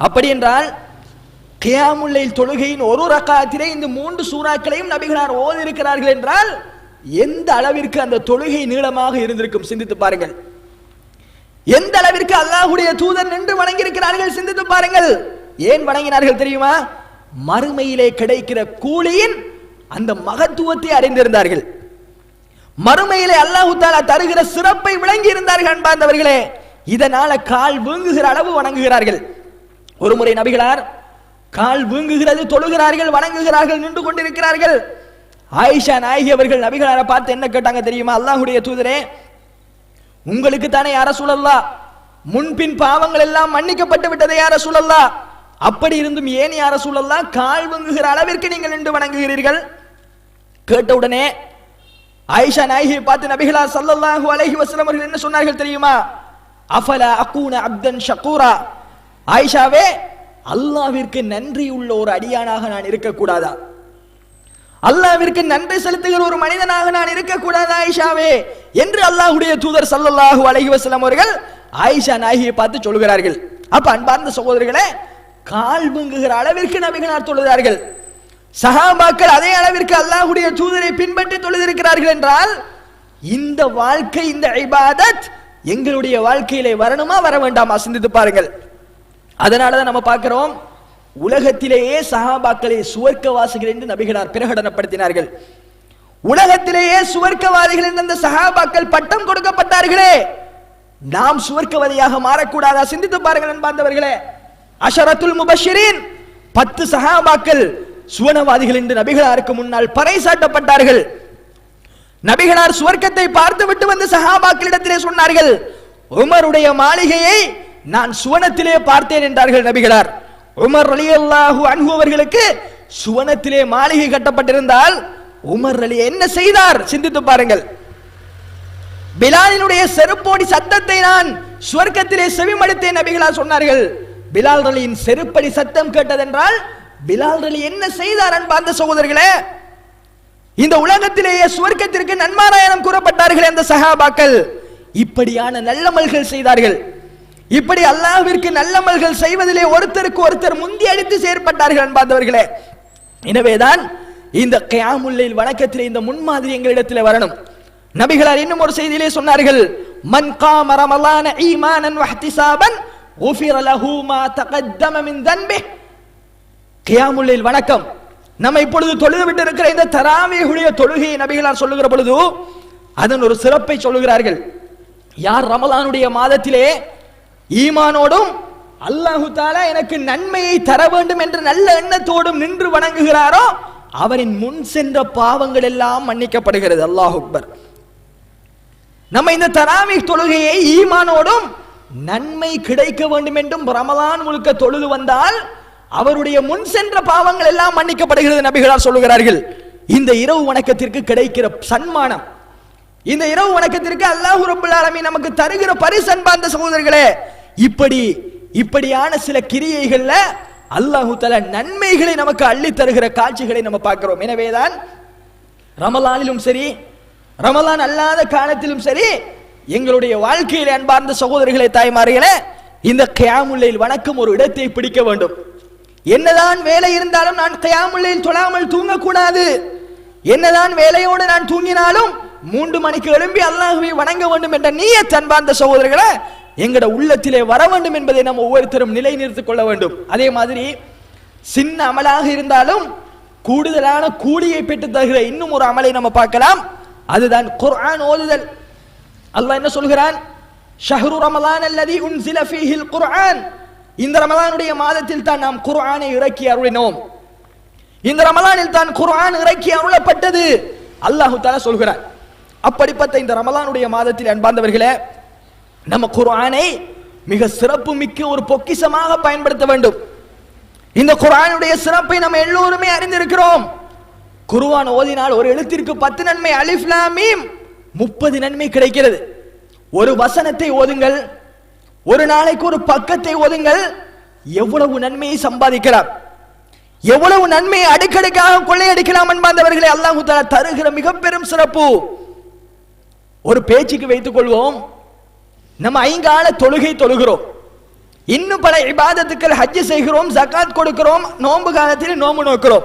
அப்படி என்றால் கியாமுல் லைல் தொழுகையின் ஒரு ரக்காத்திலே இந்த 3 சூறாக்களையும் நபிகளார் ஓதி இருக்கிறார்கள் என்றால் எந்த அளவிற்கு அந்த தொழுகை நீளமாக இருந்திருக்கும் சிந்தித்து பாருங்கள். எந்த அளவிற்கு அல்லாஹ்வுடைய தூதர் நின்று வணங்கி இருக்கிறார்கள் சிந்தித்து பாருங்கள். ஏன் வணங்கினார்கள் தெரியுமா? மறுமையிலே கிடைக்கிற கூலியின் அந்த மகத்துவத்தை அறிந்திருந்தார்கள். மறுமையிலே அல்லாஹ் தஆலா தருகிற சிறப்பை விளங்கி இருந்தார்கள் அன்பார்ந்தவர்களே. இதனால கால் வீங்குகிற அளவு வணங்குகிறார்கள். ஒரு முறை நபிகளார் கால் வீங்குகிறது, தொழுகிறார்கள், வணங்குகிறார்கள், நின்று கொண்டிருக்கிறார்கள். ஆயிஷா நாயகி அவர்கள் நபிகளாரை பார்த்து என்ன கேட்டாங்க தெரியுமா? அல்லாஹ்வுடைய தூதரே, உங்களுக்கு தானே யா ரசூலல்லாஹ் முன்பின் பாவங்கள் எல்லாம் மன்னிக்கப்பட்டு விட்டதே யா ரசூலல்லாஹ், அப்படி இருந்தும் ஏன் யா ரசூலல்லாஹ் கால் வீங்குகிற அளவிற்கு நீங்கள் நின்று வணங்குகிறீர்கள்? கேட்டவுடனே ஆயிஷா நாயகியை பார்த்து நபிகளார் ஸல்லல்லாஹு அலைஹி வஸல்லம் அவர்கள் என்ன சொன்னார்கள் தெரியுமா? அஃபலா அகூன அப்தன் ஷகூரா, ஆயிஷாவே, அல்லாஹ்விற்கு நன்றி உள்ள ஒரு அடியானாக நான் இருக்கக்கூடாதா? அல்லாஹ்விற்கு நன்றி செலுத்துகிற ஒரு மனிதனாக நான் இருக்கக்கூடாதா ஆயிஷாவே என்று அல்லாஹ்வுடைய தூதர் ஸல்லல்லாஹு அலைஹி வஸல்லம் அவர்கள் ஆயிஷா நாயகியை பார்த்து சொல்கிறார்கள். அப்ப அன்பார்ந்த சகோதரர்களே, கால் வீங்குகிற அளவிற்கு நபிகளார் தொழுகிறார்கள். சஹாபாக்கள் அதே அளவிற்கு அல்லாஹ்வுடைய தூதரை பின்பற்றி தொழுதிருக்கிறார்கள் என்றால் இந்த வாழ்க்கை, இந்த இபாதத் எங்களுடைய வாழ்க்கையிலே வரணுமா வர வேண்டாமா சிந்தித்து பாருங்கள். அதனாலதான் நம்ம பார்க்கிறோம், உலகத்திலேயே சஹாபாக்களை சுவர்க்கவாசிகள் என்று நபிகளார் பிரகடனப்படுத்தினார்கள். உலகத்திலேயே சுவர்க்கவாதிகள் என்று அந்த சஹாபாக்கள் பட்டம் கொடுக்கப்பட்டார்களே, நாம் சுவர்க்கவாதியாக மாறக்கூடாதா சிந்தித்து பாருங்கள் அன்பார்ந்தவர்களே. அஷரத்துல் முபஷ்ஷிரீன் 10 சஹாபாக்கள் சுவனவாதிகள் என்று நபிகளாருக்கு முன்னால் பறைசாட்டப்பட்டார்கள். நபிகளார் சுவர்க்கத்தை பார்த்து விட்டு வந்து சஹாபாக்களிடத்திலே சொன்னார்கள், உமருடைய மாளிகையை நான் சுவனத்திலே பார்த்தேன் என்றார்கள் நபிகளார். உமர் ரலியல்லாஹு அன்ஹு அவர்களுக்கு சுவனத்திலே மாளிகை கட்டப்பட்டிருந்தால் உமர் அலி என்ன செய்தார் சிந்தித்து பாருங்கள். பிலாலினுடைய செருப்போடி சத்தத்தை நான் சுவர்க்கத்திலே செவிமடுத்தேன் நபிகளார் சொன்னார்கள். பிலால் அலியின் செருப்படி சத்தம் கேட்டதென்றால் பிலால் அலி என்ன செய்தார் அன்பார்ந்த சகோதரர்களே? இந்த உலகத்திலேயே சுவர்க்கத்திற்கு நன்மாராயணம் கூறப்பட்டார்கள் அந்த சஹாபாக்கள். இப்படியான நல்லமல்கள் செய்தார்கள். இப்படி அல்லாஹ்விற்கு நல்லமல்கள் செய்வதிலே ஒருத்தருக்கு ஒருத்தர் முந்தி அடித்து செயற்பட்டார்கள் அன்பார்ந்தவர்களே. எனவேதான் இந்த கியாமுல் லைல் வணக்கத்திலே இந்த முன்மாதிரி எங்களிடத்தில் வரணும். நபிகளார் இன்னும் ஒரு செய்தியிலே சொன்னார்கள், மன் காம ரமலான ஈமானன் வஹ்திசாபன் குஃபிர லஹு மா தகத்தம மின் தன்பிஹ். கியாமுல் லைல் வணக்கம் நம்ம இப்பொழுது தொழுது விட்டு இருக்கிற இந்த தராவீஹுடைய தொழுகையை நபிகளார் சொல்லுகிற பொழுது அதன் ஒரு சிறப்பை சொல்லுகிறார்கள். யார் ரமலானுடைய மாதத்திலே ஈமானோடும் அல்லாஹு தஆலா எனக்கு நன்மையை தர வேண்டும் என்ற நல்ல எண்ணத்தோடும் நின்று வணங்குகிறாரோ அவரின் முன் சென்ற பாவங்கள் எல்லாம் மன்னிக்கப்படுகிறது. அல்லாஹ் அக்பர். நம்ம இந்த தராவீஹ் தொழுகையை ஈமானோடும் நன்மை கிடைக்க வேண்டும் என்றும் ரமலான் முழுக்க தொழுது வந்தால் அவருடைய முன் சென்ற பாவங்கள் எல்லாம் மன்னிக்கப்படுகிறது நபிகளார் சொல்லுகிறார்கள். இந்த இரவு வணக்கத்திற்கு கிடைக்கிற சன்மானம், இந்த இரவு வணக்கத்திற்கு அல்லாஹ் ரப்பல் ஆலமீன் நமக்கு தருகிற பரிசு அன்பார்ந்த சகோதரர்களே, இப்படியான சில கிரியைகள்ல அல்லாஹ் தஆலா நன்மைகளை நமக்கு அள்ளி தருகிற காட்சிகளை நம்ம பார்க்கிறோம். எனவேதான் ரமலானிலும் சரி, ரமலான் அல்லாத காலத்திலும் சரி, எங்களுடைய வாழ்க்கையிலே அன்பார்ந்த சகோதரர்களே, தாய்மார்களே, இந்த கியாமுல் லைல் வணக்கம் ஒரு இடத்தை பிடிக்க வேண்டும். என்னதான் வேலை இருந்தாலும் நான் கியாமுல் லைல் தொழாமல் தூங்கக்கூடாது. என்னதான் வேலையோடு நான் தூங்கினாலும் 3 மணிக்கு எழும்பி அல்லாஹ்வை வணங்க வேண்டும் என்ற நியத் அன்பார்ந்த சகோதரர்களே எங்கட உள்ளத்திலே வர வேண்டும் என்பதை நாம் ஒவ்வொருத்தரும் நிலை நிறுத்திக் கொள்ள வேண்டும். அதே மாதிரி சின்ன அமலாக இருந்தாலும் கூடுதலான கூலியை பெற்று தருகிற இன்னும் ஒரு அமலை நம்ம பார்க்கலாம். அதுதான் குர்ஆன் ஓதுதல். அல்லாஹ் என்ன சொல்கிறான்? ஷஹ்ரு ரமலான் அல்லதி உன்சில ஃபீஹில் குர்ஆன். இந்த ரமலானுடைய மாதத்தில் தான் நாம் குர்ஆனை இறக்கி அருளினோம். இந்த ரமலானில் தான் குர்ஆன் இறக்கி அருளப்பட்டது அல்லாஹ் தஆலா சொல்கிறார். அப்படிப்பட்ட இந்த ரமலானுடைய மாதத்தில் அன்பார்ந்தவர்களே, நம்ம குர்ஆனை மிக சிறப்பு மிக்க ஒரு பொக்கிஷமாக பயன்படுத்த வேண்டும். இந்த குர்ஆனுடைய சிறப்பை நம்ம எல்லோருமே அறிந்திருக்கிறோம். குர்ஆன் ஓதினால் ஒரு எழுத்திற்கு 10 நன்மை, அலிஃப் லாம் மீம் 30 நன்மை கிடைக்கிறது. ஒரு வசனத்தை ஓதுங்கள், ஒரு நாளைக்கு ஒரு பக்கத்தை ஓதுங்கள், எவ்வளவு நன்மையை சம்பாதிக்கலாம், எவ்வளவு நன்மையை அடுக்கடுக்காக கொள்ளையடிக்கலாம் அன்பார்ந்தவர்களே. அல்லாஹ் தஆலா தருகிற மிக பெரும் சிறப்பு. ஒரு பேச்சுக்கு வைத்துக் கொள்வோம், நம்ம 5 கால தொழுகை தொழுகிறோம். இன்னும் பல இபாதத்துக்கள், ஹஜ் செய்கிறோம், ஜகாத் கொடுக்கிறோம், நோன்பு காலத்தில் நோன்பு நோக்கிறோம்.